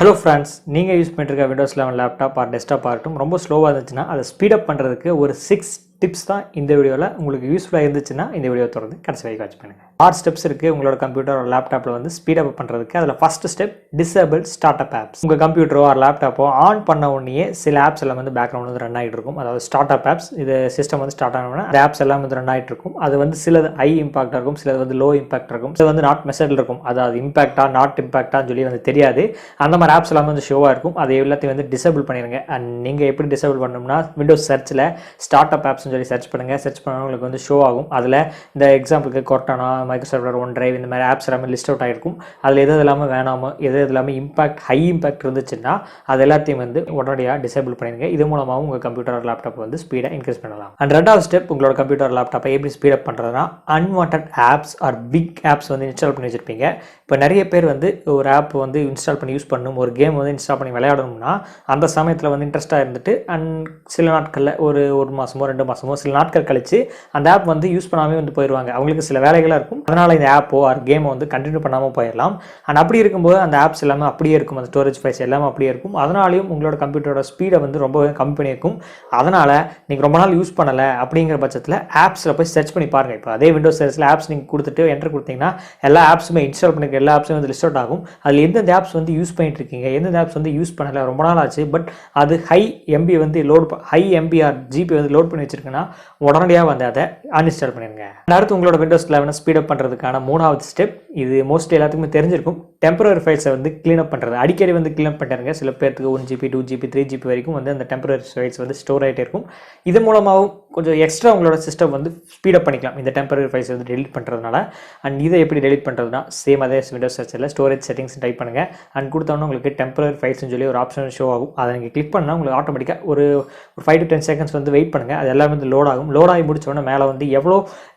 Hello friends, நீங்கள் use பண்ணிட்டு இருக்க Windows 11 லேப்டாப் ஆர் டெஸ்க்டாப் ஆகட்டும் ரொம்ப ஸ்லோவாக இருந்துச்சுன்னா அதை ஸ்பீட் அப் பண்ணுறதுக்கு ஒரு 6 டிப்ஸ் தான் இந்த வீடியோவில் உங்களுக்கு யூஸ்ஃபுல்லாக இருந்துச்சுன்னா இந்த வீடியோ தொடர்ந்து கடைசி வரைக்கும் வாட்ச் பண்ணுங்கள். 6 ஸ்டெப்ஸ் இருக்குது உங்களோட கம்ப்யூட்டர் ஒரு லேப்டாப்பில் வந்து ஸ்பீட் அப் பண்ணுறதுக்கு. அதில் first step disable start up apps. உங்கள் கம்ப்யூட்டரோ ஆர் லேப்டாப்போ ஆன் பண்ண உடனே சில ஆப்ஸ் எல்லாம் வந்து பேக்ரவுண்ட் வந்து ரன் ஆகிட்டு இருக்கும். அதாவது ஸ்டார்ட் அப் ஆப்ஸ். இது சிஸ்டம் வந்து ஸ்டார்ட் ஆனோம்னா அந்த ஆப்ஸ் எல்லாம் வந்து ரன் ஆகிட்டு இருக்கும். அது வந்து சிலது ஹை இம்பாக்டாக இருக்கும், சிலது வந்து லோ இம்பாக்ட் இருக்கும், சில வந்து நாட் மெசேஜில் இருக்கும். அதாவது இம்பாக்டா நாட் இம்பாக்டான்னு சொல்லி வந்து தெரியாது. அந்த மாதிரி ஆப்ஸ் எல்லாம் வந்து ஷோவாக இருக்கும். அது எல்லாத்தையும் வந்து டிசேபிள் பண்ணிடுங்க. அண்ட் நீங்கள் எப்படி டிசேபிள் பண்ணணும்னா விண்டோஸ் சர்ச்சில் ஸ்டார்ட் அப் ஆப்ஸ்னு சொல்லி சர்ச் பண்ணுங்கள். சர்ச் பண்ணால் உங்களுக்கு வந்து ஷோ ஆகும். அதில் இந்த எக்ஸாம்பிளுக்கு கொர்டானா, மைக்ரோசாஃப்ட் ஒன் டிரைவ் இந்த மாதிரி ஆப்ஸ் எல்லாமே லிஸ்ட் அவுட் ஆகிருக்கும். அதில் எது இல்லாமல் வேணாமோ எது இல்லாமல் இம்பாக்ட் ஹை இம்பாக்ட் இருந்துச்சுன்னா அது எல்லாத்தையும் வந்து உடனடியாக டிசேபிள் பண்ணிடுங்க. இது மூலமாக உங்கள் கம்ப்யூட்டர் லேப்டாப் வந்து ஸ்பீடை இன்க்ரீஸ் பண்ணலாம். அண்ட் ரெண்டாவது ஸ்டெப் உங்களோட கம்ப்யூட்டர் லேப்டாப்பை எப்படி ஸ்பீட் அப் பண்ணுறதுனா unwanted apps or big apps வந்து இன்ஸ்டால் பண்ணி வச்சுருப்பீங்க. இப்போ நிறைய பேர் வந்து ஒரு ஆப் வந்து இன்ஸ்டால் பண்ணி யூஸ் பண்ணணும், ஒரு கேம் வந்து இன்ஸ்டால் பண்ணி விளையாடணும்னா அந்த சமயத்தில் வந்து இன்ட்ரெஸ்ட்டாக இருந்துட்டு அண்ட் சில நாட்களில் ஒரு மாதமோ 2 மாதமோ சில நாட்கள் கழிச்சு அந்த ஆப் வந்து யூஸ் பண்ணாமல் வந்து போயிடுவாங்க. அவங்களுக்கு சில வேலைகளாக இருக்கும். அதனால் இந்த ஆப்போ ஆர் கேமோ வந்து கண்டினியூ பண்ணாமல் போயிடலாம். அண்ட் அப்படி இருக்கும்போது அந்த ஆப்ஸ் எல்லாமே அப்படியே இருக்கும், அந்த ஸ்டோரேஜ் ஃபைல்ஸ் எல்லாமே அப்படியே இருக்கும். அதனாலையும் உங்களோட கம்ப்யூட்டரோட ஸ்பீடை வந்து ரொம்பவே கம்மி பண்ணியிருக்கும். அதனால் நீங்கள் ரொம்ப நாள் யூஸ் பண்ணலை அப்படிங்கிற பட்சத்தில் ஆப்ஸில் போய் சர்ச் பண்ணி பாருங்கள். இப்போ அதே விண்டோஸ் சர்ச்சில் ஆப்ஸ் நீங்கள் கொடுத்துட்டு என்டர் கொடுத்தீங்கன்னா எல்லா ஆப்ஸுமே இன்ஸ்டால் பண்ணிக்க எல்லா ஆப்ஸும் வந்து லிஸ்ட் அவுட் ஆகும். அதில் எந்தெந்த ஆப்ஸ் வந்து யூஸ் பண்ணிட்டு இருக்கீங்க, எந்தெந்த ஆப்ஸ் வந்து யூஸ் பண்ணலை ரொம்ப நாள் ஆச்சு பட் அது ஹை எம்பி வந்து ஹை எம்பிஆர் ஜிபி வந்து லோட் பண்ணி வச்சிருக்குன்னா உடனடியாக வந்து அதை அன்இன்ஸ்டால் பண்ணிடுங்க. அடுத்து உங்களோட விண்டோஸ் 11 ஸ்பீட் அப் பண்ணுறதுக்கான 3வது ஸ்டெப், இது மோஸ்ட்லி எல்லாத்துக்குமே தெரிஞ்சிருக்கும், டெம்பரரி ஃபைல்ஸை வந்து க்ளீன் அப் பண்ணுறது. அடிக்கடி வந்து க்ளீன் அப் பண்ணிடுங்க. சில பேருக்கு 1 GB 2 GB 3 GB வரைக்கும் வந்து அந்த டெம்பரரி ஃபைல்ஸ் வந்து ஸ்டோர் ஆகிட்டே இருக்கும். இது மூலமாகவும் கொஞ்சம் எக்ஸ்ட்ரா உங்களோட சிஸ்டம் வந்து ஸ்பீட் அப் பண்ணிக்கலாம் இந்த டெம்பரரி ஃபைல்ஸ் வந்து டெலிட் பண்ணுறதுனால. அண்ட் இதை எப்படி டெலிட் பண்ணுறதுனா சேம் அதே விண்டோஸ் சர்ச்சில் ஸ்டோரேஜ் செட்டிங்ஸ் டைப் பண்ணுங்கள். அண்ட் கொடுத்தோன்னா உங்களுக்கு டெம்பரரி ஃபைல்ஸ்னு சொல்லி ஒரு ஆப்ஷன் ஷோ ஆகும். அதை நீங்கள் கிளிக் பண்ணால் உங்களுக்கு ஆட்டோமேட்டிக்காக ஒரு 5 to 10 செகண்ட்ஸ் வந்து வெயிட் பண்ணுங்கள். அது எல்லாமே வந்து லோட் ஆகும். லோட் ஆகி முடிச்சோன்னா மேலே வந்து எவ்வளோ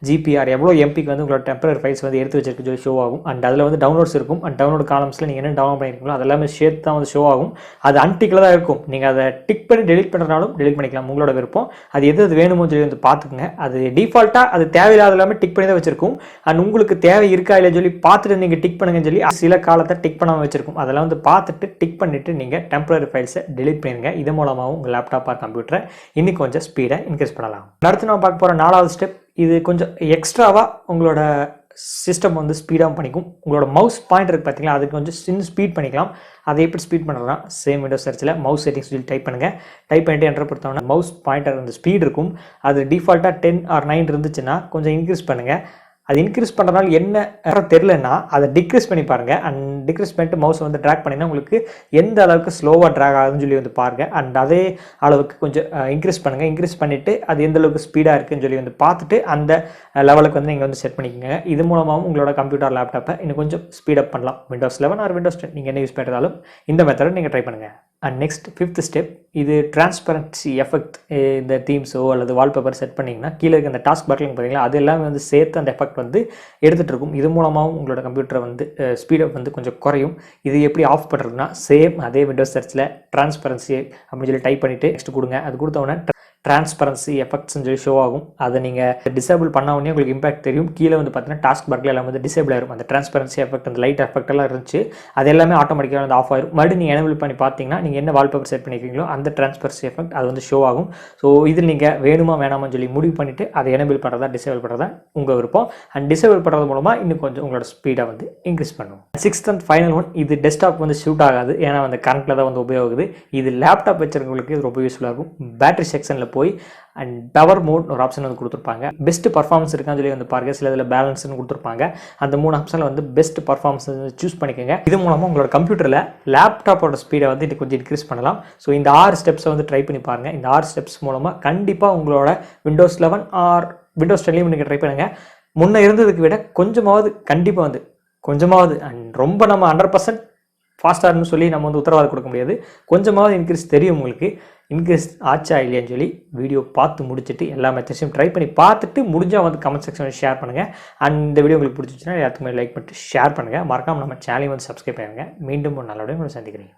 ஜிபிஆர் எவ்வளோ எம்பிக்கு வந்து உங்களோட டெம்பரரி ஃபைல்ஸ் வந்து எடுத்து வச்சிருக்கு சொல்லி ஷோ ஆகும். அண்ட் அதில் வந்து டவுன்லோட்ஸ் இருக்கும். அண்ட் டவுன்லோட் காலம்ஸில் நீங்கள் என்ன டவுன்லோட் பண்ணியிருக்கீங்களோ அதெல்லாமே சேர்த்து தான் வந்து ஷோ ஆகும். அது அன்டிக்கில் தான் இருக்கும். நீங்கள் அதை டிக் பண்ணி டெலிட் பண்ணுறதுனாலும் டெலிட் பண்ணிக்கலாம், உங்களோட விருப்பம். அது எது வேணுமோ சொல்லி வந்து பார்த்துக்குங்க. அது டிஃபால்ட்டாக அது தேவையில்லாத எல்லாமே டிக் பண்ணி தான் வச்சிருக்கும். அண்ட் உங்களுக்கு தேவை இருக்கா இல்லைன்னு சொல்லி பார்த்துட்டு நீங்கள் டிக் பண்ணுங்கன்னு சொல்லி சில காலத்தை டிக் பண்ணாமல் வச்சிருக்கும். அதெல்லாம் வந்து பார்த்துட்டு டிக் பண்ணிவிட்டு நீங்கள் டெம்பரரி ஃபைல்ஸை டெலிட் பண்ணிடுங்க. இது மூலமாகவும் உங்கள் லேப்டாப் ஆர் கம்ப்யூட்டரை இன்னும் கொஞ்சம் ஸ்பீடை இன்க்ரீஸ் பண்ணலாம். அடுத்து நம்ம பார்க்க போகிற 4வது ஸ்டெப், இது கொஞ்சம் எக்ஸ்ட்ராவாக உங்களோட சிஸ்டம் வந்து ஸ்பீடாக பண்ணிக்கும். உங்களோட மவுஸ் பாயிண்ட் இருக்குது பார்த்தீங்களா, அதுக்கு கொஞ்சம் ஸ்பீட் பண்ணிக்கலாம். அதை எப்படி ஸ்பீட் பண்ணுறதுனா சேம் விண்டோஸ் சர்ச்சில் மவுஸ் செட்டிங்ஸ் சொல்லி டைப் பண்ணுங்கள். டைப் பண்ணிட்டு என்டர் கொடுத்தோம்னா மவுஸ் பாயிண்டர் அந்த ஸ்பீட் இருக்கும். அது டிஃபால்ட்டாக 10 or 9 இருந்துச்சுன்னா கொஞ்சம் இன்க்ரீஸ் பண்ணுங்கள். அது இன்க்ரீஸ் பண்ணுறதுனால என்ன தெரிலன்னா அதை டிக்ரீஸ் பண்ணி பாருங்கள். அண்ட் டிக்ரீஸ் பண்ணிட்டு மவுஸ் வந்து ட்ராக் பண்ணிங்கன்னா உங்களுக்கு எந்த அளவுக்கு ஸ்லோவாக ட்ராக் ஆகுதுன்னு சொல்லி வந்து பாருங்கள். அண்ட் அதே அளவுக்கு கொஞ்சம் இன்க்ரீஸ் பண்ணுங்கள். இன்க்ரீஸ் பண்ணிவிட்டு அது எந்த அளவுக்கு ஸ்பீடாக இருக்குன்னு சொல்லி வந்து பார்த்துட்டு அந்த லெவலுக்கு வந்து நீங்கள் வந்து செட் பண்ணிக்கோங்க. இது மூலமாகவும் உங்களோட கம்ப்யூட்டர் லேப்டாப்பை இன்னும் கொஞ்சம் ஸ்பீடப் பண்ணலாம். விண்டோஸ் 11 ஆர் விண்டோஸ் 10 நீங்கள் என்ன யூஸ் பண்ணுறதாலும் இந்த மெத்தடை நீங்கள் ட்ரை பண்ணுங்கள். அண்ட் நெக்ஸ்ட் 5th ஸ்டெப், இது டிரான்ஸ்பரன்சி எஃபெக்ட். இந்த தீம்ஸோ அல்லது வால்பேப்பர் செட் பண்ணிங்கன்னா கீழே இருக்க அந்த டாஸ்க் பார்க்கிங் பார்த்தீங்களா, அது எல்லாமே வந்து சேர்த்து அந்த எஃபெக்ட் வந்து எடுத்துகிட்டு இருக்கும். இது மூலமாகவும் உங்களோட கம்ப்யூட்டரை வந்து ஸ்பீடப் வந்து கொஞ்சம் குறையும். இது எப்படி ஆஃப் பண்ணுறதுனா சேம் அதே விண்டோஸ் சர்ச்சில் டிரான்ஸ்பரன்சி அப்படின்னு சொல்லி டைப் பண்ணிவிட்டு நெக்ஸ்ட் கொடுங்க. அது கொடுத்தோன்னே டிரான்ஸ்பரன்சி எஃபெக்ட்ஸ் சொல்லி ஷோ ஆகும். அதை நீங்கள் டிசேபிள் பண்ண உடனே உங்களுக்கு இம்பாக்ட் தெரியும். கீழே வந்து பார்த்தீங்கன்னா டாஸ்க் பார்க்கில் எல்லாம் வந்து டிசேபிள் ஆயிரும். அந்த டிரான்ஸ்பரன்சி எஃபெக்ட் அந்த லைட் எஃபெக்ட் எல்லாம் இருந்துச்சு, அது எல்லாமே ஆட்டோமேட்டிக்காக வந்து ஆஃப் ஆயிரும். மறுபடியும் நீங்கள் எனேபிள் பண்ணி பார்த்தீங்கன்னா நீங்கள் என்ன வால்பேப்பர் செட் பண்ணிக்கிறீங்களோ அந்த டிரான்ஸ்பரன்சி எஃபெக்ட் அது வந்து ஷோ ஆகும். ஸோ இதில் நீங்கள் வேணுமா வேணாமான்னு சொல்லி முடிவு பண்ணிவிட்டு அதை எனேபிள் பண்ணுறதா டிசேபிள் பண்ணுறதா உங்கள் விருப்பம். அண்ட் டிசேபிள் பண்ணுறது மூலமாக இன்னும் கொஞ்சம் உங்களோட ஸ்பீடை வந்து இன்க்ரீஸ் பண்ணும். 6th and final ஒன், இது டெஸ்க்டாப் வந்து ஷூட் ஆகாது, ஏன்னா அந்த கரண்ட்டில் தான் வந்து உபயோகிக்குது. இது லேப்டாப் வச்சுருக்கவங்களுக்கு இது ரொம்ப யூஸ்ஃபுல்லாக இருக்கும். பேட்டரி செக்ஷனில் போய் அண்ட் பவர் மோட் ஒரு ஆப்ஷன் வந்து கொடுத்துருப்பாங்க. பெஸ்ட் பர்ஃபார்மன்ஸ் இருக்கான்னு சொல்லி வந்து பாருங்கள். சில இதில் பேலன்ஸ்னு கொடுத்துருப்பாங்க. அந்த 3 ஆப்ஷனில் வந்து பெஸ்ட் பர்ஃபார்மன்ஸ் சூஸ் பண்ணிக்கோங்க. இது மூலமாக உங்களோட கம்ப்யூட்டரில் லேப்டாப்போட ஸ்பீடை வந்து இன்னும் கொஞ்சம் இன்க்ரீஸ் பண்ணலாம். ஸோ இந்த 6 ஸ்டெப்ஸை வந்து ட்ரை பண்ணி பாருங்கள். இந்த 6 ஸ்டெப்ஸ் மூலமாக கண்டிப்பாக உங்களோட விண்டோஸ் 11 ஆர் விண்டோஸ் 10 நீங்கள் ட்ரை பண்ணுங்கள். முன்னே இருந்ததுக்கு விட கொஞ்சமாவது கண்டிப்பாக வந்து கொஞ்சமாவது, அண்ட் ரொம்ப நம்ம 100% ஃபாஸ்ட்டாக சொல்லி நம்ம வந்து உத்தரவாதம் கொடுக்க முடியாது, கொஞ்சமாவது இன்க்ரீஸ் தெரியும் உங்களுக்கு. இன்க்ரீஸ் ஆச்சா இல்லையான்னு சொல்லி வீடியோ பார்த்து முடிச்சுட்டு எல்லா மெத்தட்ஸையும் ட்ரை பண்ணி பார்த்துட்டு முடிஞ்சால் வந்து கமெண்ட் செக்ஷனில் ஷேர் பண்ணுங்கள். அண்ட் இந்த வீடியோ உங்களுக்கு பிடிச்சிச்சுன்னா எல்லாத்துக்குமே லைக் பண்ணிட்டு ஷேர் பண்ணுங்கள். மறக்காமல் நம்ம சேனலையும் வந்து சப்ஸ்கிரைப் பண்ணுங்கள். மீண்டும் ஒரு நல்ல வீடியோ உங்களை சந்திக்கிறேன்.